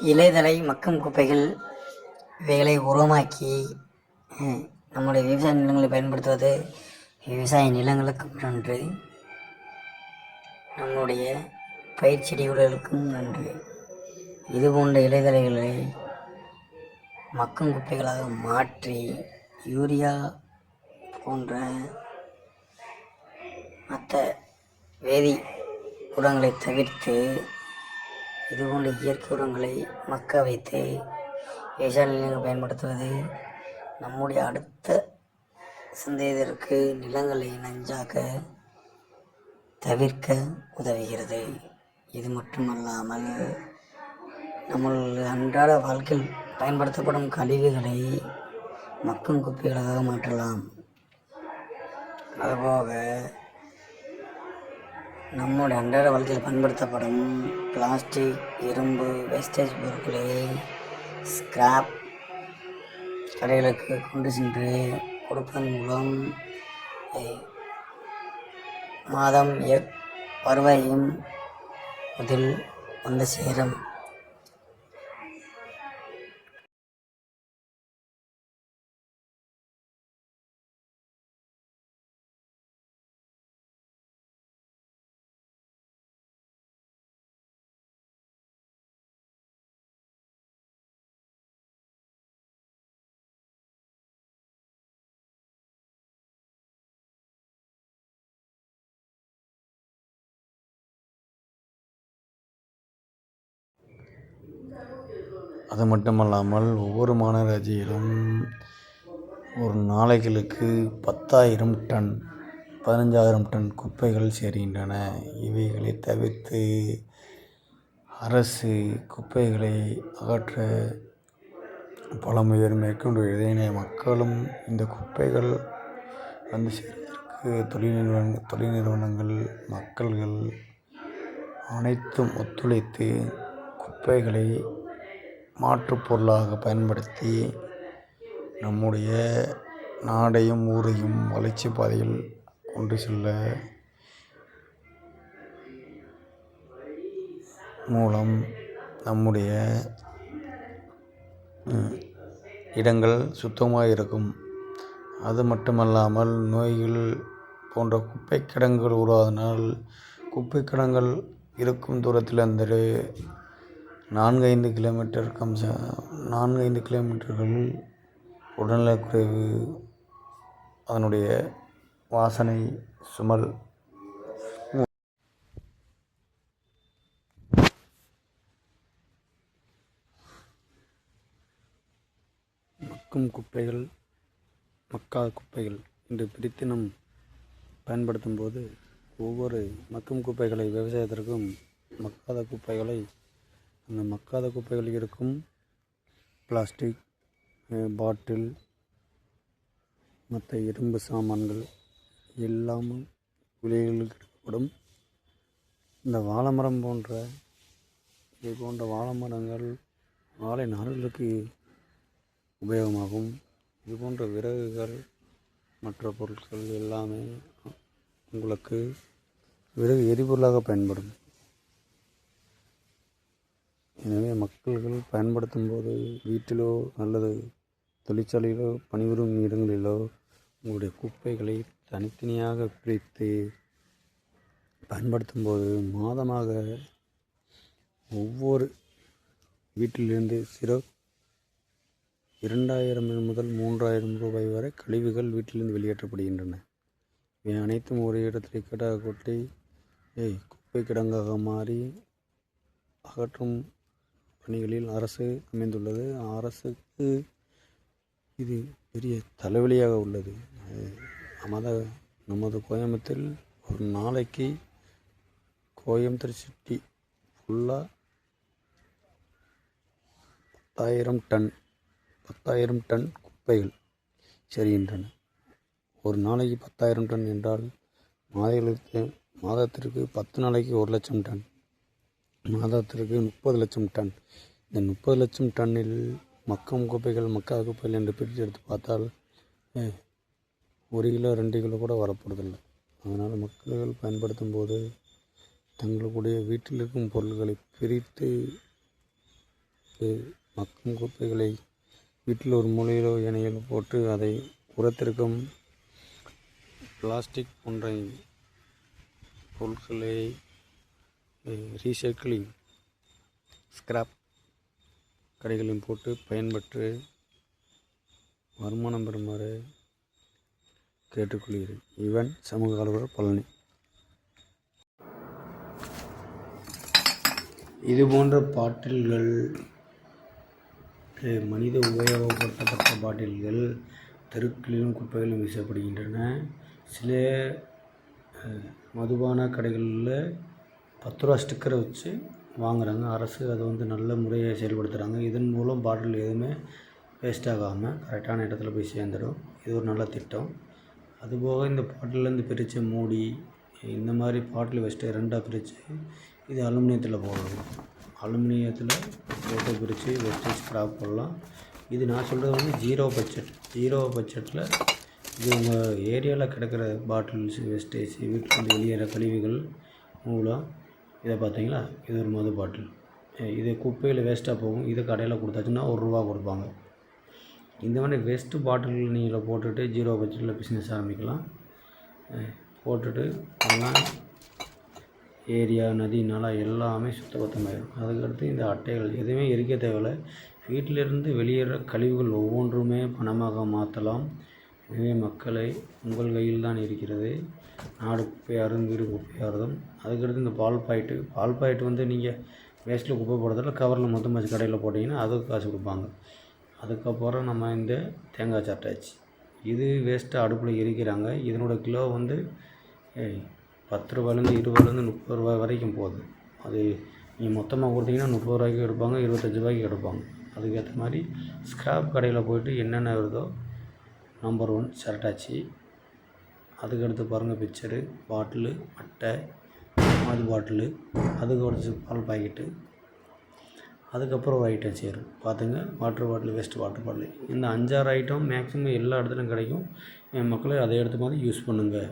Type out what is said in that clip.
இலைதழை மக்கும் குப்பைகள் இவைகளை உரமாக்கி நம்முடைய விவசாய நிலங்களை பயன்படுத்துவது விவசாய நிலங்களுக்கும் நன்று, நம்முடைய பயிர் செடிகளுக்கும் நன்று. இது போன்ற இலைதழைகளை மக்கும் குப்பைகளாக மாற்றி யூரியா போன்ற மற்ற வேதி உரங்களை தவிர்த்து இதுபோன்ற இயற்கை உரங்களை மக்க வைத்து விவசாய நிலங்கள் பயன்படுத்துவது நம்முடைய அடுத்த சந்ததியினருக்கு நிலங்களை நஞ்சாக தவிர்க்க உதவுகிறது. இது மட்டுமல்லாமல் நம்ம அன்றாட வாழ்க்கையில் பயன்படுத்தப்படும் கழிவுகளை மக்கும் குப்பைகளாக மாற்றலாம். அதுபோக நம்முடைய அன்றாட வாழ்க்கையில் பயன்படுத்தப்படும் பிளாஸ்டிக், இரும்பு, வேஸ்டேஜ் பொருட்களை ஸ்கிராப் கடைகளுக்கு கொண்டு சென்று கொடுப்பதன் மூலம் மாதம் வருவாயும் இதில் வந்து சேரும். அது மட்டுமல்லாமல் ஒவ்வொரு மாநகராட்சியிலும் ஒரு நாளைகளுக்கு 10,000 டன் 15,000 டன் குப்பைகள் சேர்கின்றன. இவைகளை தவிர்த்து அரசு குப்பைகளை அகற்ற பல முயற்சி மேற்கொண்டு வருகிறது. மக்களும் இந்த குப்பைகள் வந்து சேர்வதற்கு தொழில் நிறுவனங்கள், மக்கள்கள் அனைத்தும் ஒத்துழைத்து குப்பைகளை மாற்றுப் பொருளாக பயன்படுத்தி நம்முடைய நாடையும் ஊரையும் வளர்ச்சி பாதையில் கொண்டு செல்ல மூலம் நம்முடைய இடங்கள் சுத்தமாக இருக்கும். அது மட்டுமல்லாமல் நோய்கள் போன்ற குப்பை கிடங்குகள் உருவாவதனால் குப்பை கிடங்குகள் இருக்கும் தூரத்தில் அந்த 4-5 கிலோமீட்டர்கள் உடல்நலக்குறைவு, அதனுடைய வாசனை, சுமல் மக்கும் குப்பைகள், மக்காத குப்பைகள் என்று பிரித்து நாம் பயன்படுத்தும் போது ஒவ்வொரு மக்கும் குப்பைகளை விவசாயத்திற்கும், மக்காத குப்பைகளை அந்த மக்காத குப்பைகளில் இருக்கும் பிளாஸ்டிக் பாட்டில், மற்ற இரும்பு சாமான்கள் எல்லாமும் விலைகளுக்கு எடுக்கப்படும். இந்த வாழைமரம் போன்ற இது போன்ற வாழை மரங்கள், வாழை நார்களுக்கு உபயோகமாகும். இது போன்ற விறகுகள், மற்ற பொருட்கள் எல்லாமே உங்களுக்கு விறகு எரிபொருளாக பயன்படும். எனவே மக்கள்கள் பயன்படுத்தும் போது வீட்டிலோ அல்லது தொழிற்சாலையிலோ பணிபுரியும் இடங்களிலோ உங்களுடைய குப்பைகளை தனித்தனியாக பிரித்து பயன்படுத்தும் போது மாதமாக ஒவ்வொரு வீட்டிலிருந்து 2,000 முதல் 3,000 ரூபாய் வரை கழிவுகள் வீட்டிலிருந்து வெளியேற்றப்படுகின்றன. இவை அனைத்தும் ஒரு இடத்தில் இக்கட்டாக கொட்டி குப்பை கிடங்காக மாறி அகற்றும் பணிகளில் அரசு அமைந்துள்ளது. அரசுக்கு இது பெரிய தலைவலியாக உள்ளது. நமது கோயம்புத்தூரில் ஒரு நாளைக்கு கோயம்புத்தூர் சிட்டி ஃபுல்லாக 10,000 டன் குப்பைகள் சரிகின்றன. ஒரு நாளைக்கு 10,000 டன் என்றால் மாதத்திற்கு 10 நாளைக்கு 1,00,000 டன், மாதத்திற்கு 30 லட்சம் டன். இந்த 30 லட்சம் டன்னில் மக்கும் குப்பைகள், மக்காத குப்பைகள் என்று பிரித்து எடுத்து பார்த்தால் 1 கிலோ 2 கிலோ கூட வரப்போறதில்லை. அதனால் மக்கள் பயன்படுத்தும் போது தங்களுடைய வீட்டில் இருக்கும் பொருட்களை பிரித்து மக்கும் குப்பைகளை வீட்டில் ஒரு மூலையிலோ இணையிலோ போட்டு அதை உரத்திற்கும் பிளாஸ்டிக் போன்ற பொருட்களை ரீசைக்கிளிங் ஸ்கிராப் கடைகளிலும் போட்டு பயன்பெற்று வருமானம் பெறுமாறு கேட்டுக்கொள்கிறேன். இவன் சமூக ஆர்வலர் பழனி. இதுபோன்ற பாட்டில்கள், மனித உபயோகப்படுத்தப்பட்ட பாட்டில்கள் தெருக்களிலும் குப்பைகளிலும் வீசப்படுகின்றன. சில மதுபான கடைகளில் 10 ரூபா ஸ்டிக்கரை வச்சு வாங்குகிறாங்க. அரசு அதை நல்ல முறையை செயல்படுத்துகிறாங்க. இதன் மூலம் பாட்டில் எதுவுமே வேஸ்ட் ஆகாமல் கரெக்டான இடத்துல போய் சேர்ந்துடும். இது ஒரு நல்ல திட்டம். அதுபோக இந்த பாட்டிலேருந்து பிரித்த மூடி, இந்த மாதிரி பாட்டில் வேஸ்ட்டை 2ஆக பிரித்து இது அலுமினியத்தில் போடணும். அலுமினியத்தில் போட்டு பிரித்து வேஸ்டேஜ் ஸ்கிராப் போடலாம். இது நான் சொல்கிறது ஜீரோ பட்ஜெட்டில் இது உங்கள் ஏரியாவில் கிடக்கிற பாட்டில்ஸ் வேஸ்டேஜ், வீட்டில் வெளியேற கழிவுகள் மூலம் இதை பார்த்தீங்களா, இது ஒரு மது பாட்டில். இது குப்பையில் வேஸ்ட்டாக போகும். இதை கடையில் கொடுத்தாச்சுன்னா ₹1 கொடுப்பாங்க. இந்த மாதிரி வேஸ்ட்டு பாட்டில் நீங்கள் போட்டுட்டு ஜீரோ பட்ஜெட்டில் பிஸ்னஸ் ஆரம்பிக்கலாம். போட்டுட்டு எல்லாம் ஏரியா, நதி, நாலா எல்லாமே சுத்தபத்தமாயிடும். அதுக்கடுத்து இந்த அட்டைகள் எதுவுமே எரிக்க தேவையில்லை. வீட்டிலிருந்து வெளியேற கழிவுகள் ஒவ்வொன்றுமே பணமாக மாற்றலாம். எனவே மக்களை, உங்கள் கையில் தான் இருக்கிறது. நாடு குப்பையாரும் வீடு குப்பையாரதும். அதுக்கடுத்து இந்த பால் பாக்கெட்டு நீங்கள் வேஸ்ட்டில் குப்பை போடுறதில்ல, கவரில் மொத்தமாக வச்சு கடையில் போட்டிங்கன்னா அதுக்கு காசு கொடுப்பாங்க. அதுக்கப்புறம் நம்ம இந்த தேங்காய் சாப்பிட்டாச்சு. இது வேஸ்ட்டாக அடுப்பில் எரிக்கிறாங்க. இதனோட கிலோ 10 ரூபாயிலேருந்து 20 ரூபாயிலேருந்து 30 ரூபாய் வரைக்கும் போகுது. அது நீங்கள் மொத்தமாக கொடுத்தீங்கன்னா 30 ரூபாய்க்கு எடுப்பாங்க, 25 ரூபாய்க்கு எடுப்பாங்க. அதுக்கேற்ற மாதிரி ஸ்கிராப் கடையில் போய்ட்டு என்னென்ன வருதோ நம்பர் 1 சிரட்டாச்சி, அதுக்கடுத்து பாருங்கள் பிக்சரு, பாட்டிலு, அட்டை, மது பாட்டிலு, அதுக்கு ஒரு பால் பாக்கெட்டு, அதுக்கப்புறம் ஒரு ஐட்டம் சேரும். பார்த்துங்க, water bottle, waste water bottle. இந்த 5-6 ஐட்டம் மேக்ஸிமம் எல்லா இடத்துலையும் கிடைக்கும். என் மக்களை அதை எடுத்து மாதிரி யூஸ் பண்ணுங்கள்.